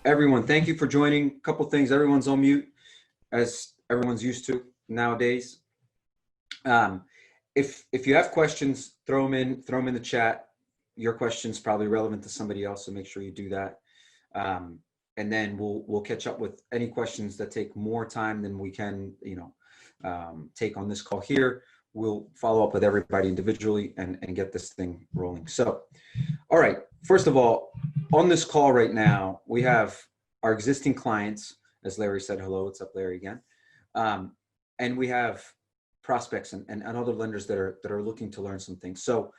Everyone, thank you for joining. A couple things. Everyone's on mute, as everyone's used to nowadays. Um, if you have questions, throw them in. Throw them in the chat. Your question's probably relevant to somebody else, so make sure you do that. And then we'll catch up with any questions that take more time than we can, take on this call here. We'll follow up with everybody individually and get this thing rolling. So, all right. First of all, on this call right now, we have our existing clients, as Larry said. Hello, what's up, Larry, again? And we have prospects and other lenders that are looking to learn some things. So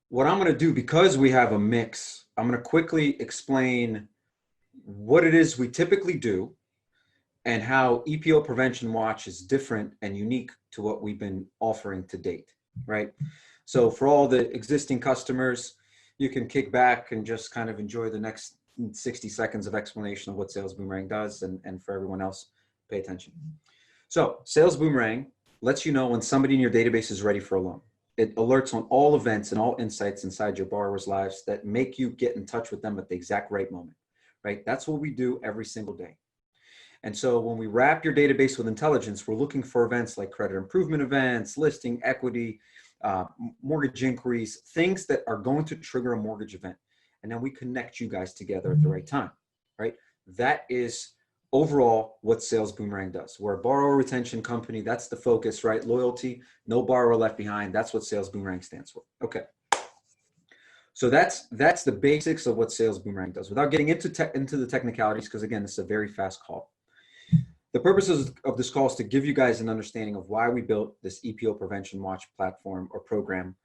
what I'm going to do, because we have a mix, I'm going to quickly explain what it is we typically do and how EPO Prevention Watch is different and unique to what we've been offering to date, right? So for all the existing customers, you can kick back and just kind of enjoy the next 60 seconds of explanation of what Sales Boomerang does, and for everyone else, pay attention. So Sales Boomerang lets you know when somebody in your database is ready for a loan. It alerts on all events and all insights inside your borrowers' lives that make you get in touch with them at the exact right moment, right? That's what we do every single day. And so when we wrap your database with intelligence, we're looking for events like credit improvement events, listing, equity, mortgage inquiries, things that are going to trigger a mortgage event. And then we connect you guys together at the right time, right? That is overall what Sales Boomerang does. We're a borrower retention company. That's the focus, right? Loyalty, no borrower left behind. That's what Sales Boomerang stands for. Okay. So that's the basics of what Sales Boomerang does. Without getting into the technicalities, because again, this is a very fast call. The purposes of this call is to give you guys an understanding of why we built this EPO Prevention Watch platform or program,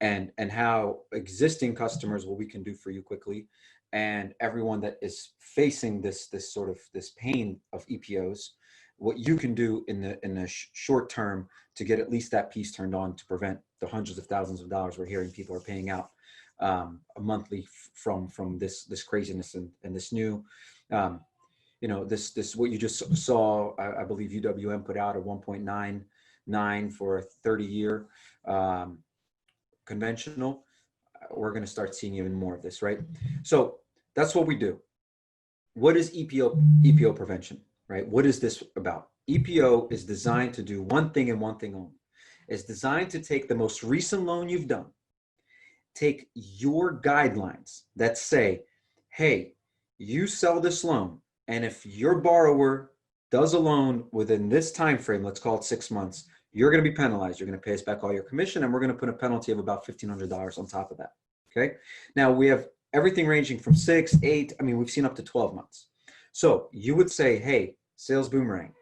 and how existing customers, what we can do for you quickly, and everyone that is facing this pain of EPOs, what you can do in the short term to get at least that piece turned on to prevent the hundreds of thousands of dollars we're hearing people are paying out monthly from this craziness and this new. This what you just saw, I believe UWM put out a 1.99 for a 30-year conventional. We're going to start seeing even more of this, right? So that's what we do. What is EPO prevention, right? What is this about? EPO is designed to do one thing and one thing only. It's designed to take the most recent loan you've done, take your guidelines that say, hey, you sell this loan, and if your borrower does a loan within this time frame, let's call it 6 months, you're going to be penalized. You're going to pay us back all your commission, and we're going to put a penalty of about $1,500 on top of that. Okay. Now we have everything ranging from 6, 8. I mean, we've seen up to 12 months. So you would say, hey, Sales Boomerang,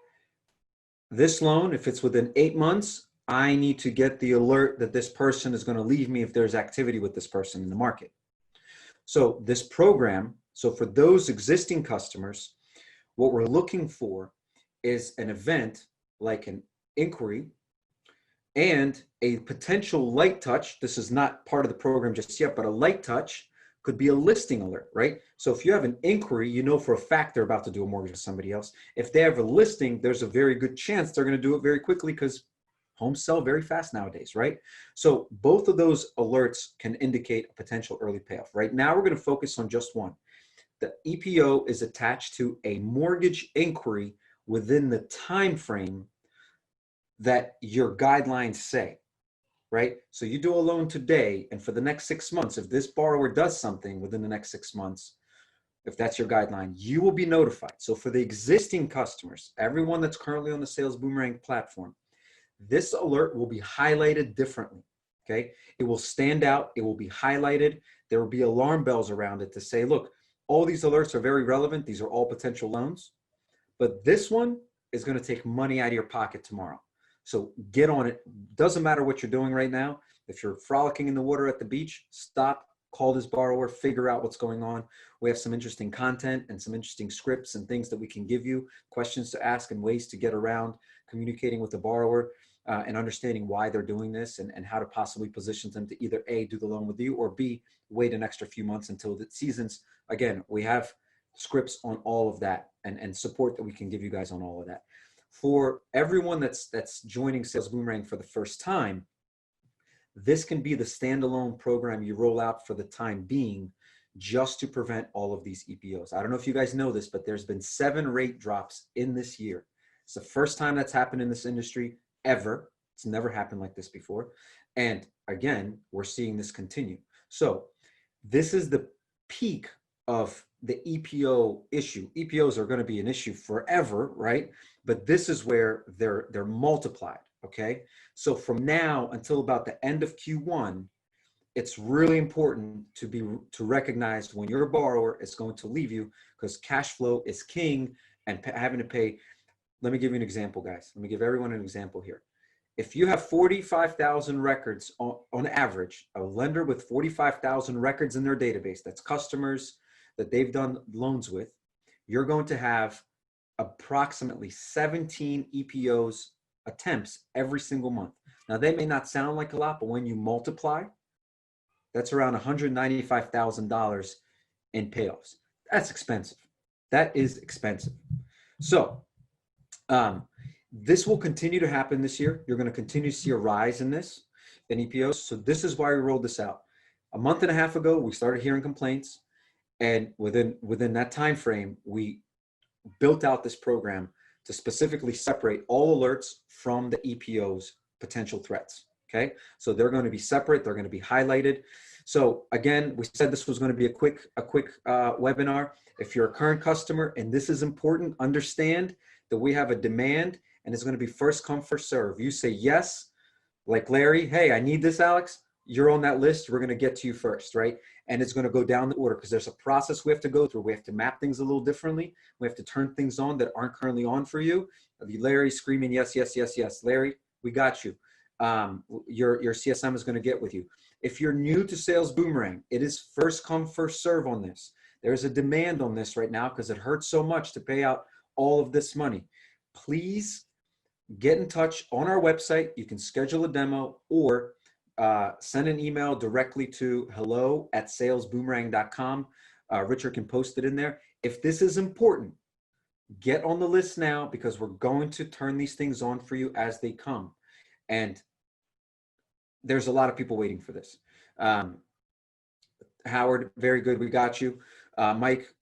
this loan, if it's within 8 months, I need to get the alert that this person is going to leave me if there's activity with this person in the market. So this program, so for those existing customers, what we're looking for is an event like an inquiry and a potential light touch. This is not part of the program just yet, but a light touch could be a listing alert, right? So if you have an inquiry, you know for a fact they're about to do a mortgage with somebody else. If they have a listing, there's a very good chance they're going to do it very quickly because homes sell very fast nowadays, right? So both of those alerts can indicate a potential early payoff. Right now, we're going to focus on just one. The EPO is attached to a mortgage inquiry within the time frame that your guidelines say, right? So you do a loan today, and for the next 6 months, if this borrower does something within the next 6 months, if that's your guideline, you will be notified. So for the existing customers, everyone that's currently on the Sales Boomerang platform, this alert will be highlighted differently, okay? It will stand out. It will be highlighted. There will be alarm bells around it to say, look, all these alerts are very relevant. These are all potential loans, but this one is going to take money out of your pocket tomorrow. So get on it. Doesn't matter what you're doing right now. If you're frolicking in the water at the beach, stop, call this borrower, figure out what's going on. We have some interesting content and some interesting scripts and things that we can give you, questions to ask and ways to get around communicating with the borrower and understanding why they're doing this and how to possibly position them to either A, do the loan with you, or B, wait an extra few months until the seasons. Again, we have scripts on all of that and support that we can give you guys on all of that. For everyone that's joining Sales Boomerang for the first time, this can be the standalone program you roll out for the time being just to prevent all of these EPOs. I don't know if you guys know this, but there's been 7 rate drops in this year. It's the first time that's happened in this industry ever. It's never happened like this before. And again, we're seeing this continue. So this is the peak of the EPO issue. EPOs are going to be an issue forever, right? But this is where they're multiplied, okay? So from now until about the end of Q1, it's really important to recognize when your borrower is going to leave you, because cash flow is king, and having to pay. Let me give you an example, guys. Let me give everyone an example here. If you have 45,000 records on average, a lender with 45,000 records in their database, that's customers that they've done loans with, you're going to have approximately 17 EPOs attempts every single month. Now, they may not sound like a lot, but when you multiply, that's around $195,000 in payoffs. That's expensive. That is expensive. So this will continue to happen this year. You're going to continue to see a rise in this, in EPOs. So this is why we rolled this out. A month and a half ago, we started hearing complaints. And within that time frame, we built out this program to specifically separate all alerts from the EPO's potential threats. Okay, so they're going to be separate. They're going to be highlighted. So again, we said this was going to be a quick webinar. If you're a current customer and this is important, understand that we have a demand and it's going to be first come, first serve. You say yes, like Larry, hey, I need this, Alex. You're on that list. We're going to get to you first, right? And it's going to go down the order because there's a process we have to go through. We have to map things a little differently. We have to turn things on that aren't currently on for you. Larry screaming, yes, yes, yes, yes. Larry, we got you. Your CSM is going to get with you. If you're new to Sales Boomerang, it is first come, first serve on this. There's a demand on this right now because it hurts so much to pay out all of this money. Please get in touch on our website. You can schedule a demo or send an email directly to hello@salesboomerang.com. Richard can post it in there. If this is important, get on the list now because we're going to turn these things on for you as they come. And there's a lot of people waiting for this. Howard, very good. We got you. Mike,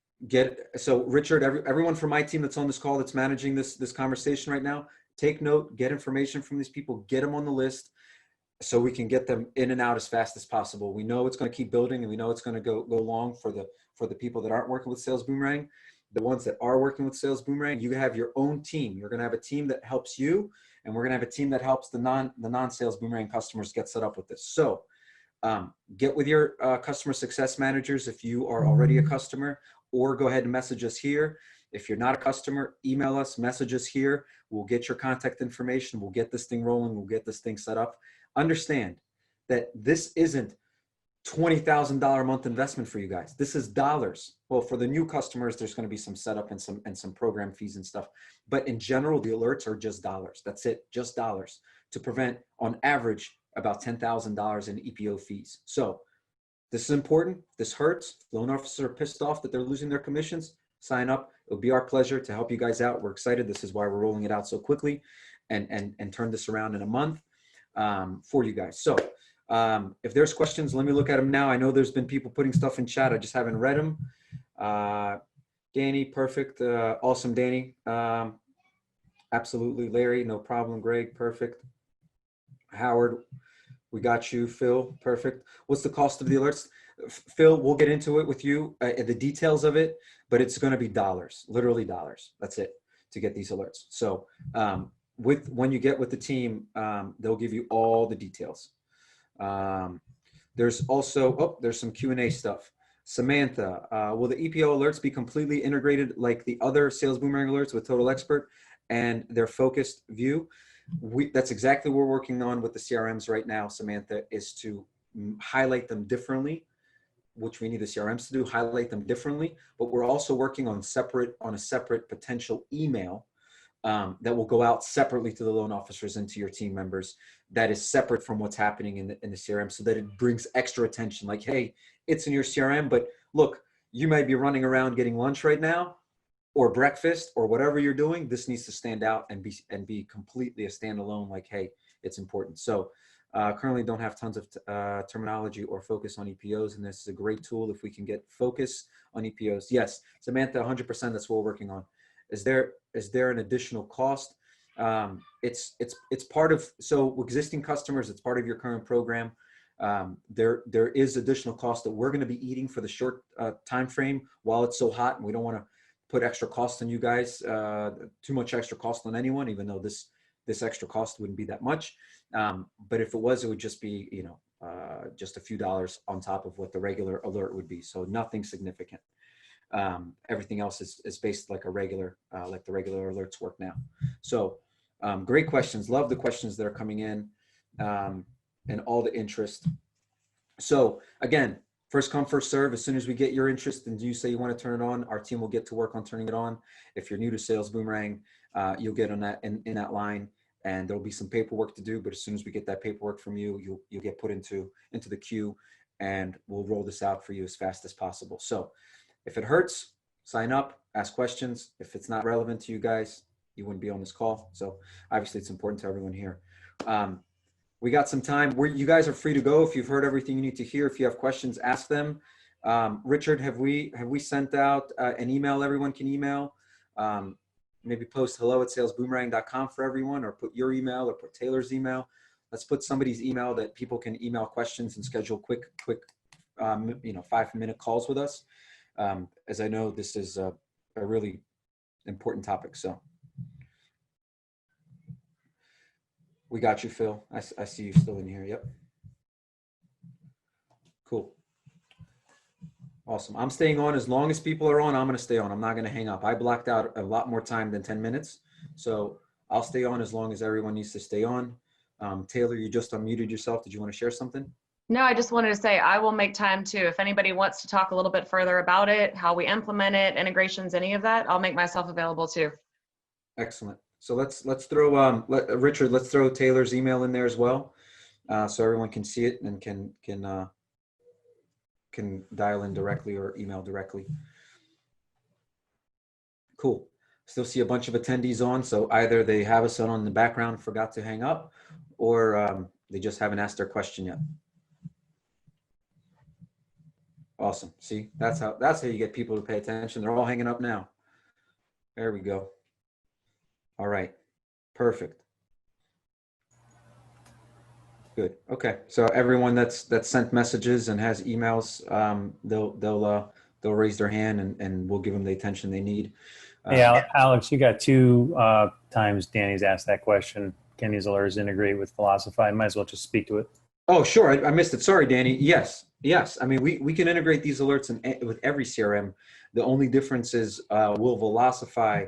so Richard, everyone from my team that's on this call that's managing this conversation right now, take note, get information from these people, get them on the list so we can get them in and out as fast as possible. We know it's going to keep building and we know it's going to go long for the people that aren't working with Sales Boomerang. The ones that are working with Sales Boomerang, you have your own team. You're going to have a team that helps you, and we're going to have a team that helps the non-Sales Boomerang customers get set up with this. So get with your customer success managers if you are already a customer, or go ahead and message us here. If you're not a customer, email us, message us here. We'll get your contact information. We'll get this thing rolling. We'll get this thing set up. Understand that this isn't $20,000 a month investment for you guys. This is dollars. Well, for the new customers, there's going to be some setup and some program fees and stuff. But in general, the alerts are just dollars. That's it, just dollars to prevent, on average, about $10,000 in EPO fees. So this is important. This hurts. Loan officers are pissed off that they're losing their commissions. Sign up. It'll be our pleasure to help you guys out. We're excited. This is why we're rolling it out so quickly and turn this around in a month for you guys. So if there's questions, let me look at them now. I know there's been people putting stuff in chat. I just haven't read them. Danny, perfect. Awesome, Danny. Absolutely. Larry, no problem. Greg, perfect. Howard, we got you. Phil, perfect. What's the cost of the alerts? Phil, we'll get into it with you, the details of it, but it's going to be dollars, literally dollars. That's it to get these alerts. So when you get with the team, they'll give you all the details. There's also, there's some Q&A stuff. Samantha, will the EPO alerts be completely integrated like the other Sales Boomerang alerts with Total Expert and their focused view? That's exactly what we're working on with the CRMs right now, Samantha, is to highlight them differently, which we need the CRMs to do, highlight them differently, but we're also working on a separate potential email that will go out separately to the loan officers and to your team members that is separate from what's happening in the CRM, so that it brings extra attention. Like, hey, it's in your CRM, but look, you might be running around getting lunch right now or breakfast or whatever you're doing. This needs to stand out and be completely a standalone, like, hey, it's important. So Currently don't have tons of terminology or focus on EPOs, and this is a great tool if we can get focus on EPOs. Yes, Samantha, 100%, that's what we're working on. Is there an additional cost? It's part of, so existing customers, it's part of your current program. There is additional cost that we're going to be eating for the short time frame while it's so hot, and we don't want to put extra cost on you guys, too much extra cost on anyone, even though this extra cost wouldn't be that much. But if it was, it would just be, you know, just a few dollars on top of what the regular alert would be. So nothing significant. Everything else is based like the regular alerts work now. So great questions. Love the questions that are coming in, and all the interest. So again, first come, first serve. As soon as we get your interest and you say you want to turn it on, our team will get to work on turning it on. If you're new to Sales Boomerang, you'll get on that in that line, and there'll be some paperwork to do. But as soon as we get that paperwork from you, you'll get put into the queue, and we'll roll this out for you as fast as possible. So if it hurts, sign up, ask questions. If it's not relevant to you guys, you wouldn't be on this call. So obviously it's important to everyone here. We got some time where you guys are free to go. If you've heard everything you need to hear, if you have questions, ask them. Richard, have we sent out an email everyone can email? Maybe post hello@salesboomerang.com for everyone, or put your email, or put Taylor's email. Let's put somebody's email that people can email questions and schedule quick 5-minute calls with us. As I know, this is a really important topic. So we got you, Phil. I see you still in here. Yep. Cool. Awesome. I'm staying on as long as people are on. I'm going to stay on. I'm not going to hang up. I blocked out a lot more time than 10 minutes. So I'll stay on as long as everyone needs to stay on. Taylor, you just unmuted yourself. Did you want to share something? No, I just wanted to say I will make time too. If anybody wants to talk a little bit further about it, how we implement it, integrations, any of that, I'll make myself available too. Excellent. So let's throw Richard, let's throw Taylor's email in there as well, so everyone can see it and can dial in directly or email directly. Cool. Still see a bunch of attendees on, so either they have us on in the background, forgot to hang up, or they just haven't asked their question yet. Awesome. See, that's how you get people to pay attention. They're all hanging up now. There we go. All right. Perfect. Good. Okay. So everyone that's sent messages and has emails, they'll raise their hand, and we'll give them the attention they need. Hey, Alex, you got 2 times Danny's asked that question. Can these alerts integrate with Velocify? Might as well just speak to it. Oh, sure. I missed it. Sorry, Danny. Yes. I mean, we can integrate these alerts with every CRM. The only difference is will Velocify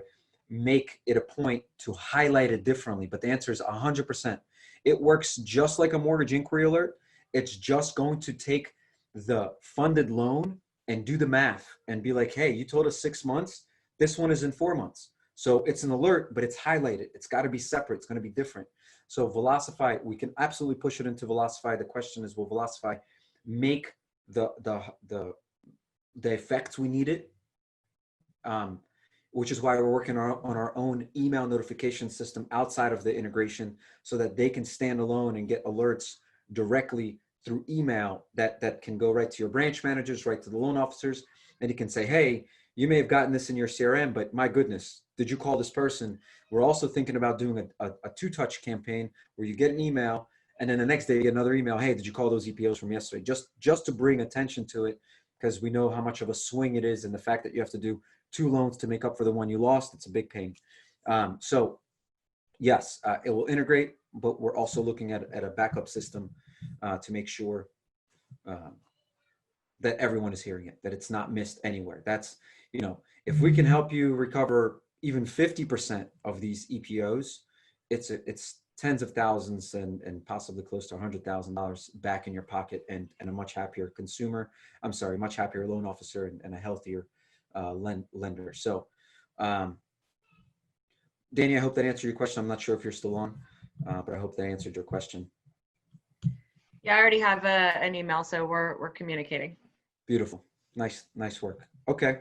make it a point to highlight it differently? But the answer is 100%. It works just like a mortgage inquiry alert. It's just going to take the funded loan and do the math and be like, hey, you told us 6 months. This one is in 4 months. So it's an alert, but it's highlighted. It's got to be separate. It's going to be different. So Velocify, we can absolutely push it into Velocify. The question is, will Velocify make the effects we need it? Which is why we're working on our own email notification system outside of the integration, so that they can stand alone and get alerts directly through email that can go right to your branch managers, right to the loan officers. And you can say, hey, you may have gotten this in your CRM, but my goodness, did you call this person? We're also thinking about doing a 2-touch campaign where you get an email, and then the next day you get another email. Hey, did you call those EPOs from yesterday? Just to bring attention to it, because we know how much of a swing it is, and the fact that you have to do 2 loans to make up for the one you lost, it's a big pain. So yes, it will integrate, but we're also looking at a backup system to make sure that everyone is hearing it, that it's not missed anywhere. That's, if we can help you recover even 50% of these EPOs, it's tens of thousands and possibly close to $100,000 back in your pocket, and a much happier consumer. I'm sorry, much happier loan officer and a healthier lender. So, Danny, I hope that answered your question. I'm not sure if you're still on, but I hope that answered your question. Yeah, I already have an email, so we're communicating. Beautiful. Nice work. Okay.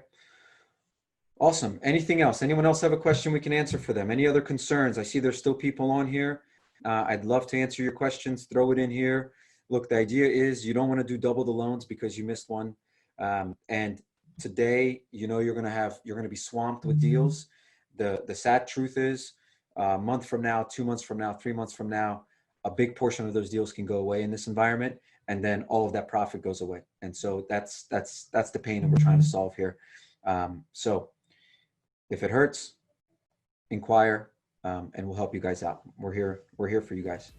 Awesome. Anything else? Anyone else have a question we can answer for them? Any other concerns? I see there's still people on here. I'd love to answer your questions. Throw it in here. Look, the idea is you don't want to do double the loans because you missed one. And today, you're going to be swamped with deals. The sad truth is, a month from now, 2 months from now, 3 months from now, a big portion of those deals can go away in this environment, and then all of that profit goes away. And so that's the pain that we're trying to solve here. So if it hurts, inquire, and we'll help you guys out. We're here for you guys.